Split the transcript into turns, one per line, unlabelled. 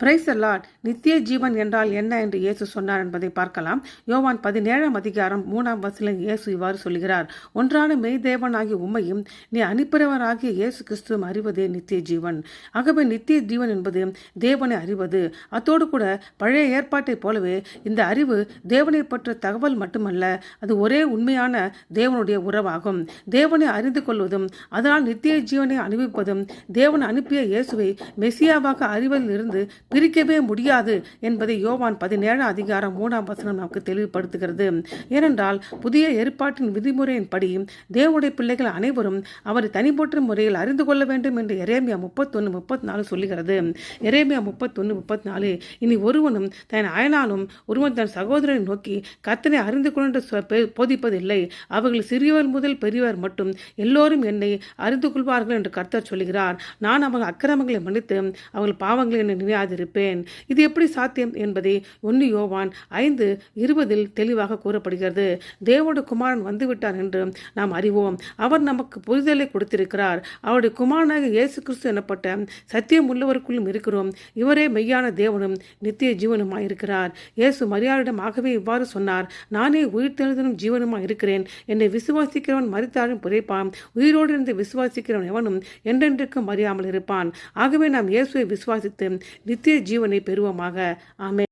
Praise the Lord. நித்திய ஜீவன் என்றால் என்ன என்று இயேசு சொன்னார் என்பதை பார்க்கலாம். யோவான் 17 அதிகாரம் 3 இயேசு இவ்வாறு சொல்கிறார். ஒன்றான மெய் தேவனாகிய உம்மையும் நீ அனுப்பினவராகிய இயேசு கிறிஸ்துவும் அறிவதே நித்திய ஜீவன். ஆகவே நித்திய ஜீவன் என்பது தேவனை அறிவது. அத்தோடு கூட பழைய ஏற்பாட்டை போலவே இந்த அறிவு தேவனை பற்றிய தகவல் மட்டுமல்ல, அது ஒரே உண்மையான தேவனுடைய உறவாகும். தேவனை அறிந்து கொள்வதும் அதனால் நித்திய ஜீவனை அனுபவிப்பதும் தேவன் அனுப்பிய இயேசுவை மெசியாவாக அறிவதில் இருந்து பிரிக்கவே முடியாது என்பதை யோவான் 17 அதிகாரம் 3 நமக்கு தெளிவுபடுத்துகிறது. ஏனென்றால் புதிய ஏற்பாட்டின் விதிமுறையின்படி தேவனுடைய பிள்ளைகள் அனைவரும் அவரை தனிப்பட்ட முறையில் அறிந்து கொள்ள வேண்டும் என்று எரேமியா 31:34 சொல்லுகிறது. எரேமியா 31:34 இனி ஒருவனும் தன் அயலானும் ஒருவன் தன் சகோதரனை நோக்கி கர்த்தரை அறிந்து கொண்டு போதிப்பதில்லை. அவர்கள் சிறியவர் முதல் பெரியவர் மட்டும் எல்லோரும் என்னை அறிந்து கொள்வார்கள் என்று கர்த்தர் சொல்கிறார். நான் அவர்கள் அக்கிரமங்களை மன்னித்து அவர்கள் பாவங்களை நினையாது இருப்பேன். இது எப்படி சாத்தியம் என்பதை 1 யோவான் 5:20 தெளிவாக கூறப்படுகிறது. தேவனுடைய குமாரன் வந்துவிட்டார் என்று நாம் அறிவோம். அவர் நமக்கு புரிதலை கொடுத்திருக்கிறார். அவருடைய குமாரனாக இயேசு கிறிஸ்து எனப்பட்ட சத்தியம் உள்ளவருக்குள்ளும் இருக்கிறோம். இவரே மெய்யான தேவனும் நித்திய ஜீவனுமாய் இருக்கிறார். இயேசு மரியாளிடம் ஆகவே இவ்வாறு சொன்னார். நானே உயிர்த்தெழுதலும் ஜீவனுமாய் இருக்கிறேன். என்னை விசுவாசிக்கிறவன் மரித்தாலும் பிழைப்பான். உயிரோடு இருந்து விசுவாசிக்கிறவன் எவனும் என்றென்றைக்கும் அறியாமல் இருப்பான். ஆகவே நாம் இயேசுவை விசுவாசித்து நித்திய ஜீவனை பெறுவோமாக. ஆமென்.